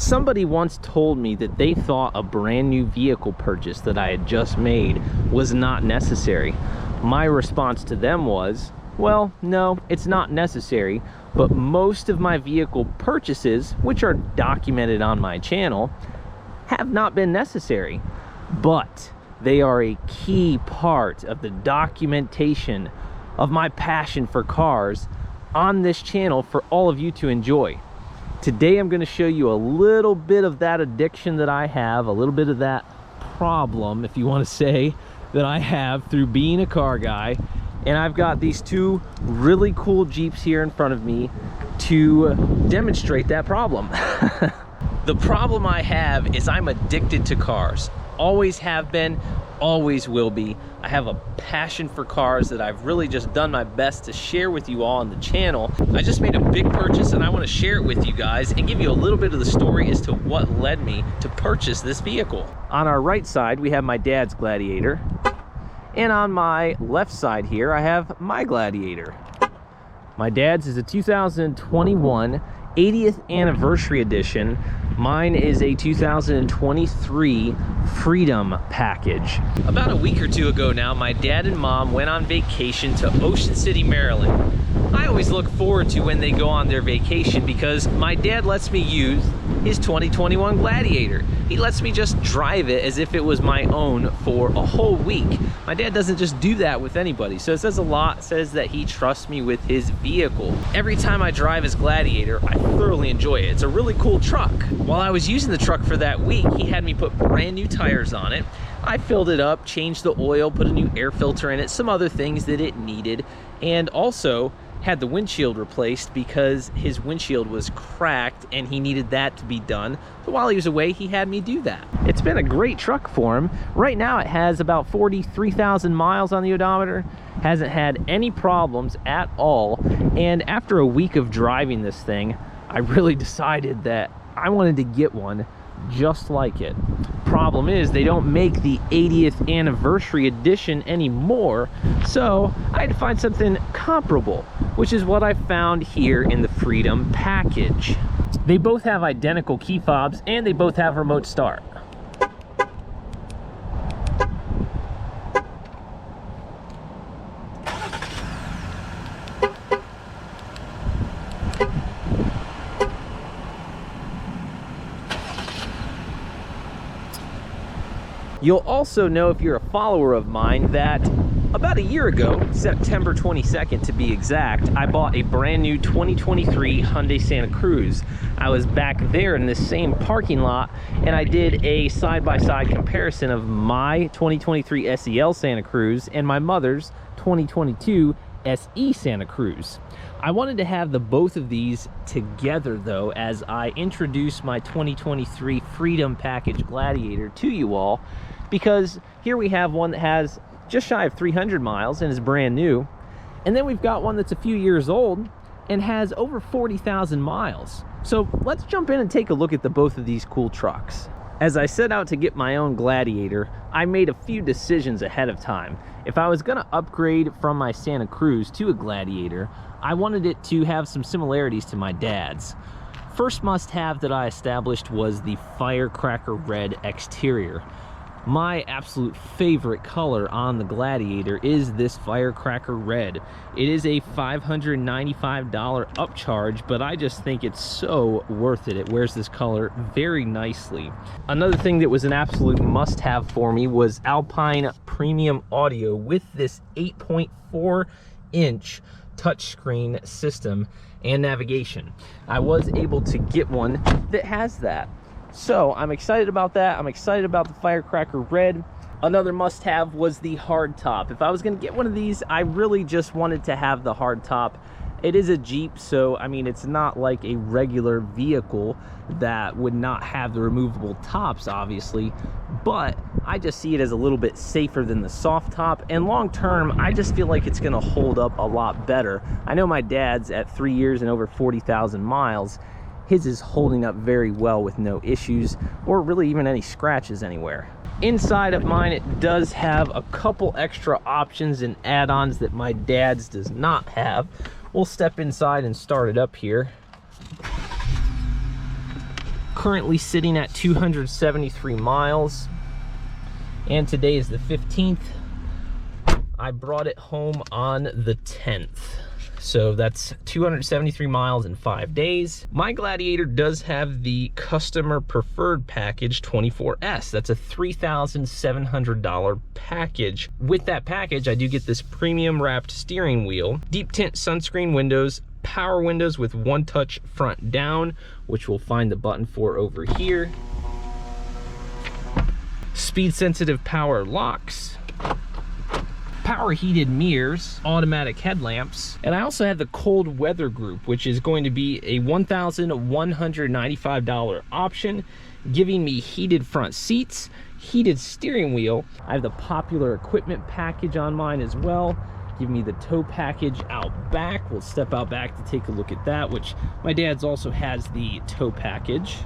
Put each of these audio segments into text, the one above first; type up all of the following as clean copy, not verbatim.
Somebody once told me that they thought a brand new vehicle purchase that I had just made was not necessary. My response to them was, well, no, it's not necessary, but most of my vehicle purchases, which are documented on my channel, have not been necessary, but they are a key part of the documentation of my passion for cars on this channel for all of you to enjoy. Today I'm going to show you a little bit of that addiction that I have, a little bit of that problem, if you want to say, that I have through being a car guy. And I've got these two really cool Jeeps here in front of me to demonstrate that problem. The problem I have is I'm addicted to cars. Always have been, always will be. I have a passion for cars that I've really just done my best to share with you all on the channel. I just made a big purchase and I want to share it with you guys and give you a little bit of the story as to what led me to purchase this vehicle. On our right side, we have my dad's Gladiator. And on my left side here, I have my Gladiator. My dad's is a 2021 80th anniversary edition. Mine is a 2023 Freedom Package. About a week or two ago now, my dad and mom went on vacation to Ocean City, Maryland. I always look forward to when they go on their vacation because my dad lets me use his 2021 Gladiator. He lets me just drive it as if it was my own for a whole week. My dad doesn't just do that with anybody, so it says a lot. It says that he trusts me with his vehicle. Every time I drive his Gladiator, I thoroughly enjoy it. It's a really cool truck. While I was using the truck for that week, he had me put brand new tires on it. I filled it up, changed the oil, put a new air filter in it, some other things that it needed, and also had the windshield replaced because his windshield was cracked and he needed that to be done. So while he was away, he had me do that. It's been a great truck for him. Right now it has about 43,000 miles on the odometer. Hasn't had any problems at all. And after a week of driving this thing, I really decided that I wanted to get one just like it. Problem is, they don't make the 80th anniversary edition anymore, so I had to find something comparable, which is what I found here in the Freedom Package. They both have identical key fobs and they both have remote start. You'll also know, if you're a follower of mine, that about a year ago, September 22nd to be exact, I bought a brand new 2023 Hyundai Santa Cruz. I was back there in this same parking lot and I did a side-by-side comparison of my 2023 SEL Santa Cruz and my mother's 2022 SE Santa Cruz. I wanted to have the both of these together though as I introduce my 2023 Freedom Package Gladiator to you all, because here we have one that has just shy of 300 miles and is brand new, and then we've got one that's a few years old and has over 40,000 miles. So let's jump in and take a look at the both of these cool trucks. As I set out to get my own Gladiator, I made a few decisions ahead of time. If I was gonna upgrade from my Santa Cruz to a Gladiator, I wanted it to have some similarities to my dad's. First must-have that I established was the firecracker red exterior. My absolute favorite color on the Gladiator is this firecracker red. It is a $595 upcharge, but I just think it's so worth it. It wears this color very nicely. Another thing that was an absolute must-have for me was Alpine premium audio with this 8.4-inch touchscreen system and navigation. I was able to get one that has that. So I'm excited about that. I'm excited about the firecracker red. Another must-have was the hard top. If I was going to get one of these, I really just wanted to have the hard top. It is a Jeep, so I mean, it's not like a regular vehicle that would not have the removable tops, obviously, but I just see it as a little bit safer than the soft top, and long term I just feel like it's going to hold up a lot better. I know my dad's at 3 years and over 40,000 miles. His is holding up very well with no issues or really even any scratches anywhere. Inside of mine, it does have a couple extra options and add-ons that my dad's does not have. We'll step inside and start it up here. currently sitting at 273 miles, and today is the 15th. I brought it home on the 10th. So that's 273 miles in 5 days. My Gladiator does have the customer preferred package 24S. That's a $3,700 package. With that package, I do get this premium wrapped steering wheel, deep tint sunscreen windows, power windows with one touch front down, which we'll find the button for over here, speed sensitive power locks, power heated mirrors, automatic headlamps, and I also have the cold weather group, which is going to be a $1,195 option, giving me heated front seats, heated steering wheel. I have the popular equipment package on mine as well, giving me the tow package out back. We'll step out back to take a look at that, which my dad's also has the tow package.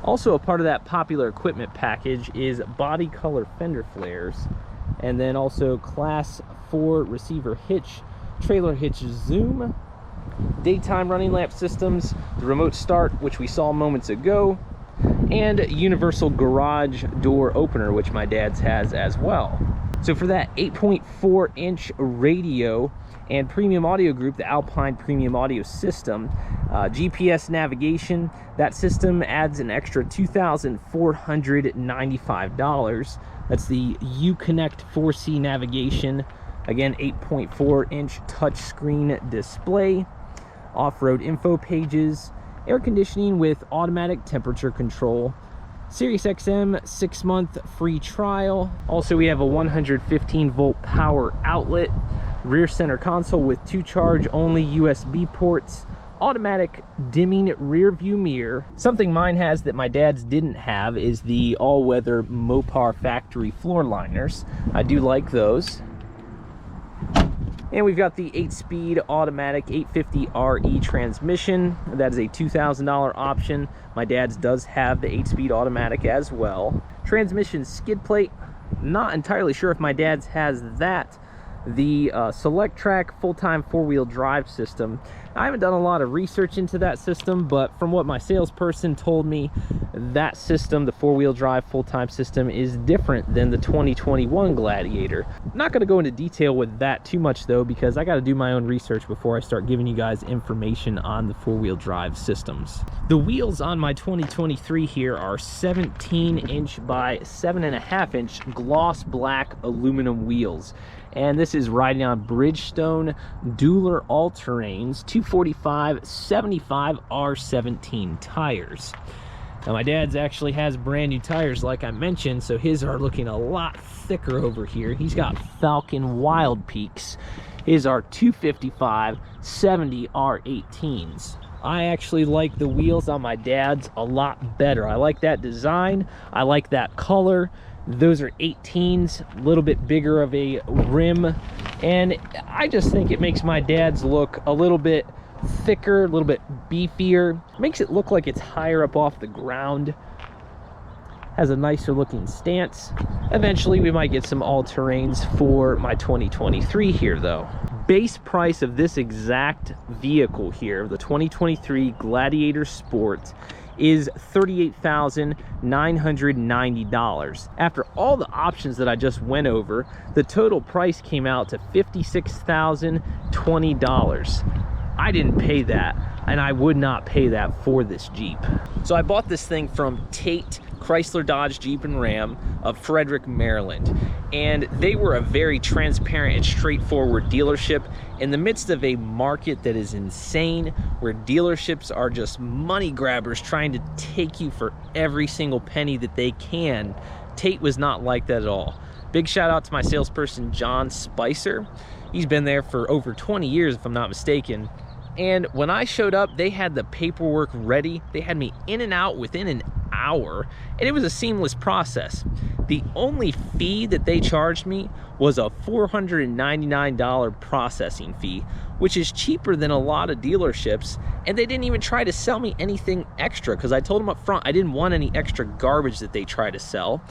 Also a part of that popular equipment package is body color fender flares, and then also class 4 receiver hitch, trailer hitch zoom, daytime running lamp systems, the remote start, which we saw moments ago, and universal garage door opener, which my dad's has as well. So for that 8.4 inch radio and premium audio group, the Alpine premium audio system, GPS navigation, that system adds an extra $2,495. That's the Uconnect 4C navigation, again 8.4 inch touchscreen display, off-road info pages, air conditioning with automatic temperature control, Sirius XM 6-month free trial. Also, we have a 115 volt power outlet, rear center console with 2 charge only USB ports, automatic dimming rear view mirror. Something mine has that my dad's didn't have is the all-weather Mopar factory floor liners. I do like those. And we've got the 8-speed automatic 850 RE transmission. That is a $2,000 option. My dad's does have the 8-speed automatic as well. Transmission skid plate, not entirely sure if my dad's has that. The Select Track full-time 4-wheel drive system. I haven't done a lot of research into that system, but from what my salesperson told me, that system, the 4-wheel drive full-time system, is different than the 2021 Gladiator. I'm not going to go into detail with that too much though, because I got to do my own research before I start giving you guys information on the 4-wheel drive systems. The wheels on my 2023 here are 17 inch by 7.5 inch gloss black aluminum wheels. And this is riding on Bridgestone Dueler All-Terrains 245/75 R17 tires. Now my dad's actually has brand new tires like I mentioned, so his are looking a lot thicker over here. He's got Falcon Wild Peaks. His are 255/70 R18s. I actually like the wheels on my dad's a lot better. I like that design. I like that color. Those are 18s, a little bit bigger of a rim, and I just think it makes my dad's look a little bit thicker, a little bit beefier. Makes it look like it's higher up off the ground. Has a nicer looking stance. Eventually we might get some all-terrains for my 2023 here though. Base price of this exact vehicle here, the 2023 Gladiator Sport, is $38,990. After all the options that I just went over, the total price came out to $56,020. I didn't pay that, and I would not pay that for this Jeep. So I bought this thing from Tate Chrysler Dodge Jeep and Ram of Frederick, Maryland, and they were a very transparent and straightforward dealership in the midst of a market that is insane, where dealerships are just money grabbers trying to take you for every single penny that they can. Tate was not like that at all. Big shout out to my salesperson John Spicer. He's been there for over 20 years if I'm not mistaken. And when I showed up, they had the paperwork ready. They had me in and out within an hour, and it was a seamless process. The only fee that they charged me was a $499 processing fee, which is cheaper than a lot of dealerships, and they didn't even try to sell me anything extra because I told them up front I didn't want any extra garbage that they try to sell.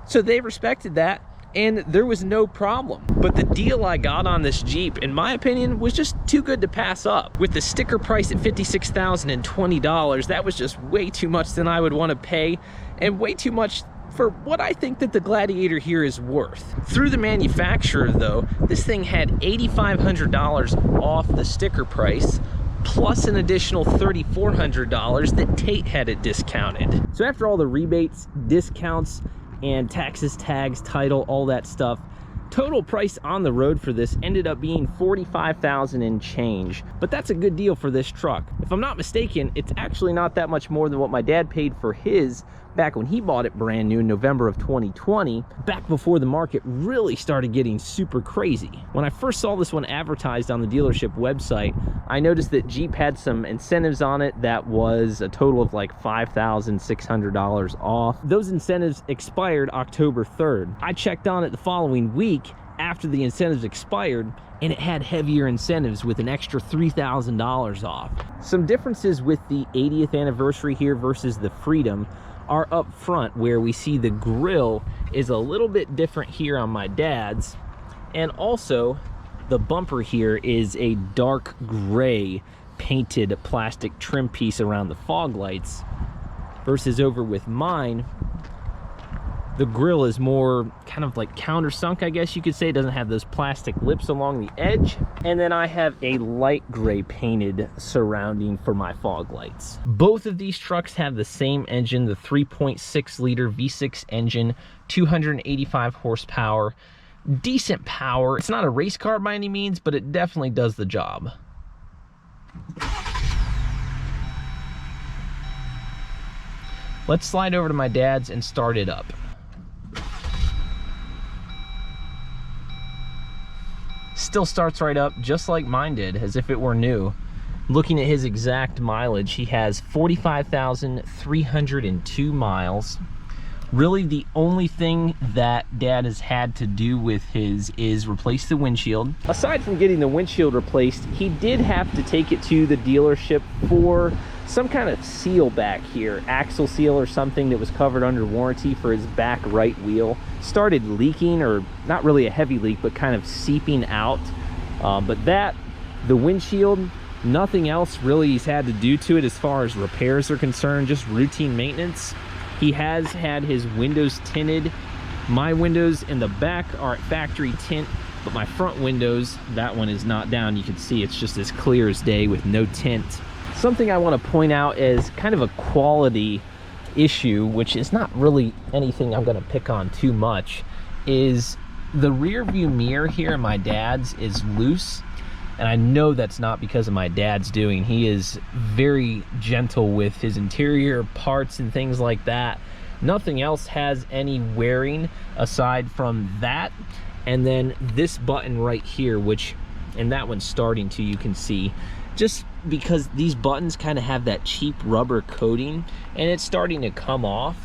So they respected that. and there was no problem. But the deal I got on this Jeep, in my opinion, was just too good to pass up. With the sticker price at $56,020, that was just way too much than I would want to pay, and way too much for what I think that the Gladiator here is worth. Through the manufacturer though, this thing had $8,500 off the sticker price, plus an additional $3,400 that Tate had it discounted. So after all the rebates, discounts, and taxes, tags, title, all that stuff, total price on the road for this ended up being $45,000 and change. But that's a good deal for this truck. If I'm not mistaken, it's actually not that much more than what my dad paid for his back when he bought it brand new in November of 2020, back before the market really started getting super crazy. When I first saw this one advertised on the dealership website, I noticed that Jeep had some incentives on it that was a total of like $5,600 off. Those incentives expired October 3rd. I checked on it the following week after the incentives expired, and it had heavier incentives with an extra $3,000 off. Some differences with the 80th anniversary here versus the Freedom are up front, where we see the grille is a little bit different here on my dad's, and also the bumper here is a dark gray painted plastic trim piece around the fog lights, versus over with mine the grille is more kind of like countersunk, I guess you could say. It doesn't have those plastic lips along the edge. And then I have a light gray painted surrounding for my fog lights. Both of these trucks have the same engine, the 3.6 liter V6 engine, 285 horsepower, decent power. It's not a race car by any means, but it definitely does the job. Let's slide over to my dad's and start it up. Still starts right up just like mine did, as if it were new. Looking at his exact mileage, he has 45,302 miles. Really the only thing that Dad has had to do with his is replace the windshield. Aside from getting the windshield replaced, he did have to take it to the dealership for some kind of seal back here, axle seal or something that was covered under warranty for his back right wheel. Started leaking, or not really a heavy leak, but kind of seeping out. But that, the windshield, nothing else really he's had to do to it as far as repairs are concerned, just routine maintenance. He has had his windows tinted. My windows in the back are at factory tint, but my front windows, that one is not down. You can see it's just as clear as day with no tint. Something I want to point out as kind of a quality issue, which is not really anything I'm going to pick on too much, is the rear view mirror here in my dad's is loose. And I know that's not because of my dad's doing. He is very gentle with his interior parts and things like that. Nothing else has any wearing aside from that. And then this button right here, which, and that one's starting to, you can see, just because these buttons kind of have that cheap rubber coating and it's starting to come off.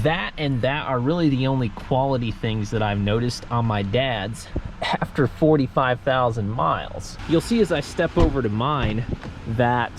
That and that are really the only quality things that I've noticed on my dad's after 45,000 miles. You'll see as I step over to mine that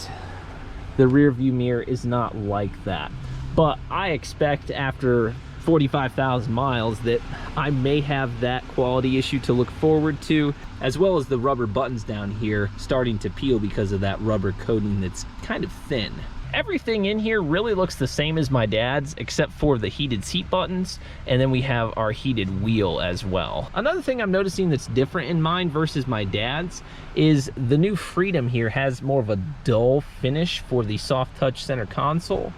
the rear view mirror is not like that. But I expect after 45,000 miles that I may have that quality issue to look forward to, as well as the rubber buttons down here starting to peel because of that rubber coating that's kind of thin. Everything in here really looks the same as my dad's, except for the heated seat buttons, and then we have our heated wheel as well. Another thing I'm noticing that's different in mine versus my dad's is the new Freedom here has more of a dull finish for the soft touch center console,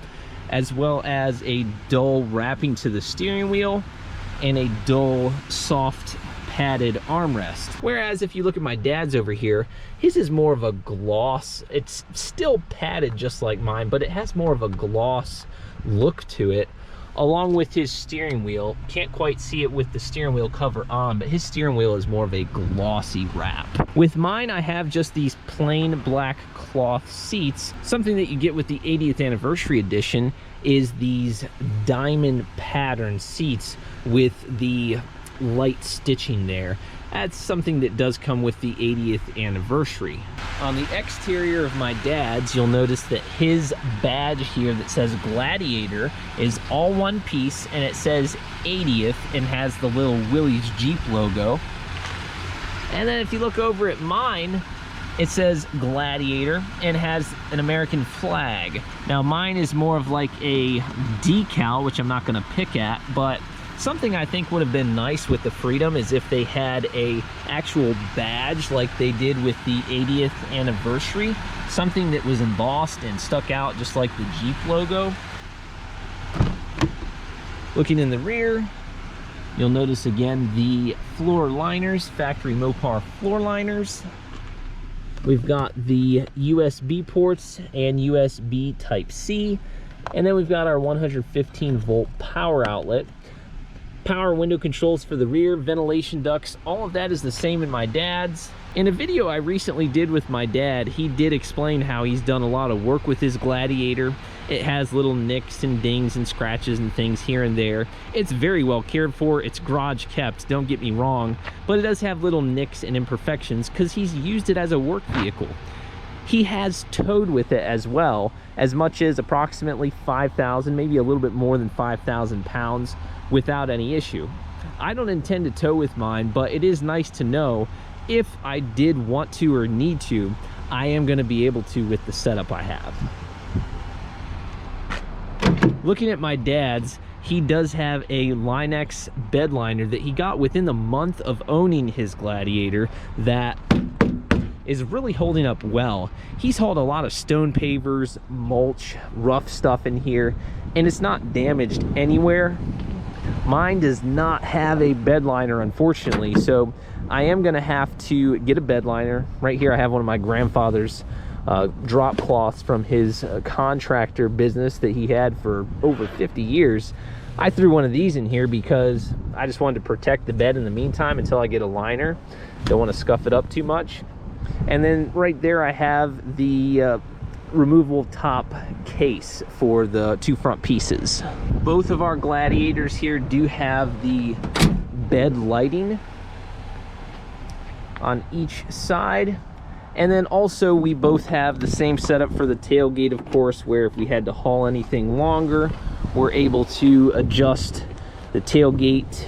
as well as a dull wrapping to the steering wheel and a dull soft padded armrest. Whereas if you look at my dad's over here, his is more of a gloss. It's still padded just like mine, but it has more of a gloss look to it, along with his steering wheel. Can't quite see it with the steering wheel cover on, but his steering wheel is more of a glossy wrap. With mine, I have just these plain black cloth seats. Something that you get with the 80th anniversary edition is these diamond pattern seats with the light stitching there. That's something that does come with the 80th anniversary. On the exterior of my dad's, you'll notice that his badge here that says Gladiator is all one piece, and it says 80th and has the little Willys Jeep logo. And then if you look over at mine, it says Gladiator and has an American flag. Now mine is more of like a decal, which I'm not gonna pick at, but something I think would have been nice with the Freedom is if they had a actual badge like they did with the 80th anniversary, something that was embossed and stuck out just like the Jeep logo. Looking in the rear, you'll notice again the floor liners, factory Mopar floor liners. We've got the USB ports and USB Type-C, and then we've got our 115 volt power outlet. Power window controls for the rear, ventilation ducts, all of that is the same in my dad's. In a video I recently did with my dad, he did explain how he's done a lot of work with his Gladiator. It has little nicks and dings and scratches and things here and there. It's very well cared for. It's garage kept, don't get me wrong, but it does have little nicks and imperfections because he's used it as a work vehicle. He has towed with it as well, as much as approximately 5,000, maybe a little bit more than 5,000 pounds without any issue. I don't intend to tow with mine, but it is nice to know if I did want to or need to, I am going to be able to with the setup I have. Looking at my dad's, he does have a Line-X bed liner that he got within the month of owning his Gladiator that is really holding up well. He's hauled a lot of stone pavers, mulch, rough stuff in here, and it's not damaged anywhere. Mine does not have a bed liner, unfortunately, so I am gonna have to get a bed liner. Right here I have one of my grandfather's drop cloths from his contractor business that he had for over 50 years. I threw one of these in here because I just wanted to protect the bed in the meantime until I get a liner. Don't want to scuff it up too much. And then right there I have the removable top case for the two front pieces. Both of our Gladiators here do have the bed lighting on each side. And then also we both have the same setup for the tailgate, of course, where if we had to haul anything longer, we're able to adjust the tailgate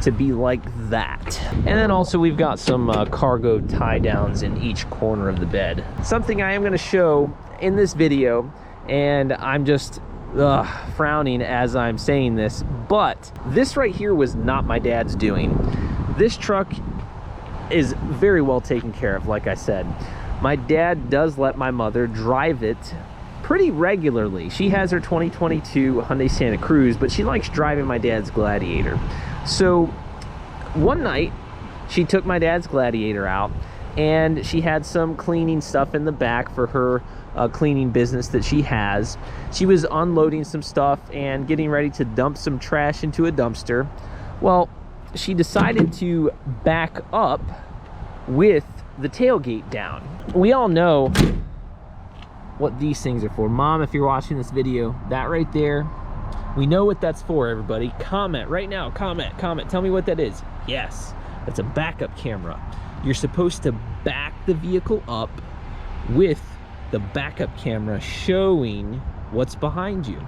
to be like that. And then also we've got some cargo tie downs in each corner of the bed. Something I am going to show in this video, and I'm just frowning as I'm saying this, but this right here was not my dad's doing. This truck is very well taken care of, like I said. My dad does let my mother drive it pretty regularly. She has her 2022 Hyundai Santa Cruz, but she likes driving my dad's Gladiator. So one night she took my dad's Gladiator out and she had some cleaning stuff in the back for her cleaning business that she has. She was unloading some stuff and getting ready to dump some trash into a dumpster. Well, she decided to back up with the tailgate down. We all know what these things are for. Mom, if you're watching this video, that right there, we know what that's for, everybody. Comment right now, comment, tell me what that is. Yes, that's a backup camera. You're supposed to back the vehicle up with the backup camera showing what's behind you.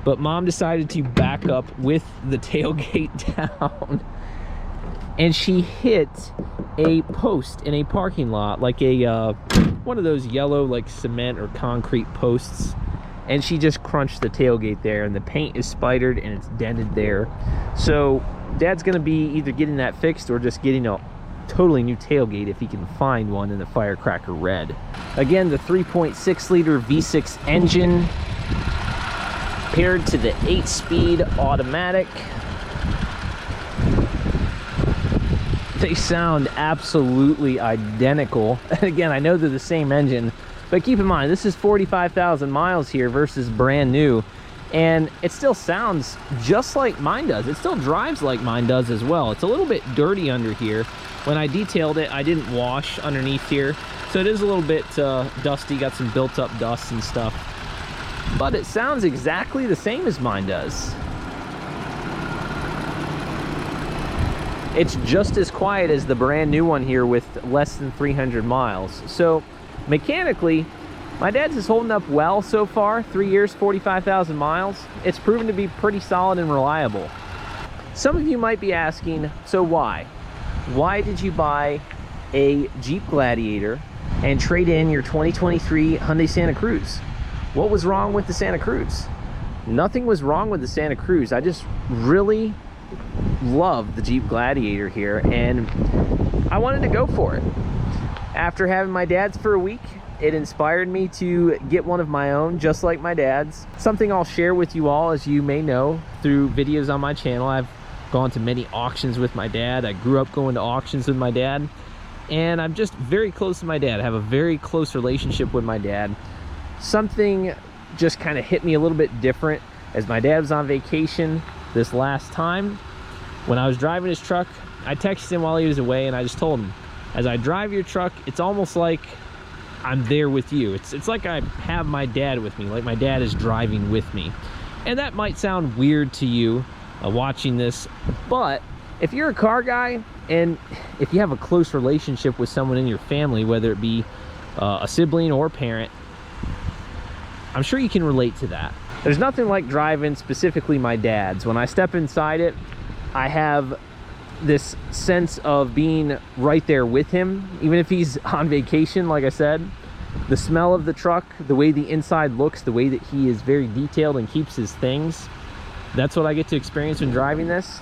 But Mom decided to back up with the tailgate down, and she hit a post in a parking lot, like a one of those yellow like cement or concrete posts, and she just crunched the tailgate there, and the paint is spidered and it's dented there. So Dad's gonna be either getting that fixed or just getting a totally new tailgate if he can find one in the firecracker red. Again, the 3.6 liter V6 engine paired to the 8-speed automatic. They sound absolutely identical. And again, I know they're the same engine, but keep in mind, this is 45,000 miles here versus brand new, and it still sounds just like mine does. It still drives like mine does as well. It's a little bit dirty under here. When I detailed it, I didn't wash underneath here, so it is a little bit dusty, got some built up dust and stuff, but it sounds exactly the same as mine does. It's just as quiet as the brand new one here with less than 300 miles. So mechanically, my dad's is holding up well so far. 3 years, 45,000 miles. It's proven to be pretty solid and reliable. Some of you might be asking, so why? Why did you buy a Jeep Gladiator and trade in your 2023 Hyundai Santa Cruz? What was wrong with the Santa Cruz? Nothing was wrong with the Santa Cruz. I just really love the Jeep Gladiator here, and I wanted to go for it. After having my dad's for a week, it inspired me to get one of my own, just like my dad's. Something I'll share with you all, as you may know through videos on my channel. I've gone to many auctions with my dad. I grew up going to auctions with my dad, and I'm just very close to my dad. I have a very close relationship with my dad. Something just kind of hit me a little bit different as my dad was on vacation this last time. When I was driving his truck, I texted him while he was away, and I just told him, as I drive your truck, it's almost like I'm there with you. It's like I have my dad with me, like my dad is driving with me. And that might sound weird to you watching this, but if you're a car guy and if you have a close relationship with someone in your family, whether it be a sibling or parent, I'm sure you can relate to that. There's nothing like driving specifically my dad's. When I step inside it, I have this sense of being right there with him, even if he's on vacation. Like I said, the smell of the truck, the way the inside looks, the way that he is very detailed and keeps his things, that's what I get to experience when driving this.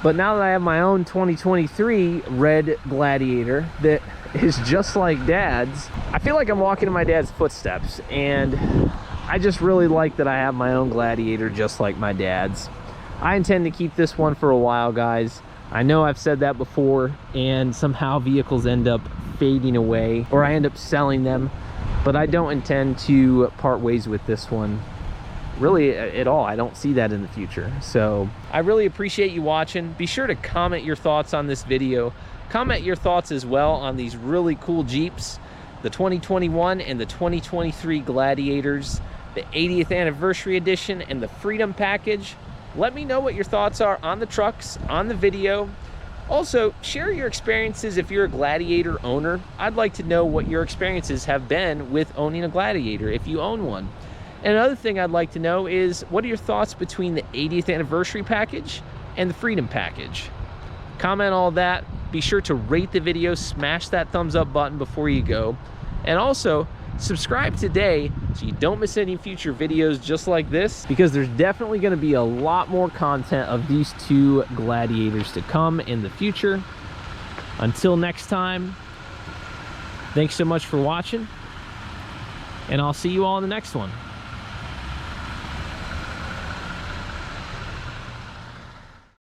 But now that I have my own 2023 red Gladiator that is just like dad's, I feel like I'm walking in my dad's footsteps, and I just really like that I have my own Gladiator just like my dad's. I intend to keep this one for a while, guys. I know I've said that before, and somehow vehicles end up fading away, or I end up selling them, but I don't intend to part ways with this one really at all. I don't see that in the future. So I really appreciate you watching. Be sure to comment your thoughts on this video. Comment your thoughts as well on these really cool Jeeps, the 2021 and the 2023 Gladiators, the 80th anniversary edition, and the Freedom Package. Let me know what your thoughts are on the trucks, on the video. Also, share your experiences if you're a Gladiator owner. I'd like to know what your experiences have been with owning a Gladiator, if you own one. And another thing I'd like to know is, what are your thoughts between the 80th anniversary package and the Freedom Package? Comment all that. Be sure to rate the video, smash that thumbs up button before you go. And also, subscribe today so you don't miss any future videos just like this, because there's definitely going to be a lot more content of these two Gladiators to come in the future. Until next time, thanks so much for watching, and I'll see you all in the next one.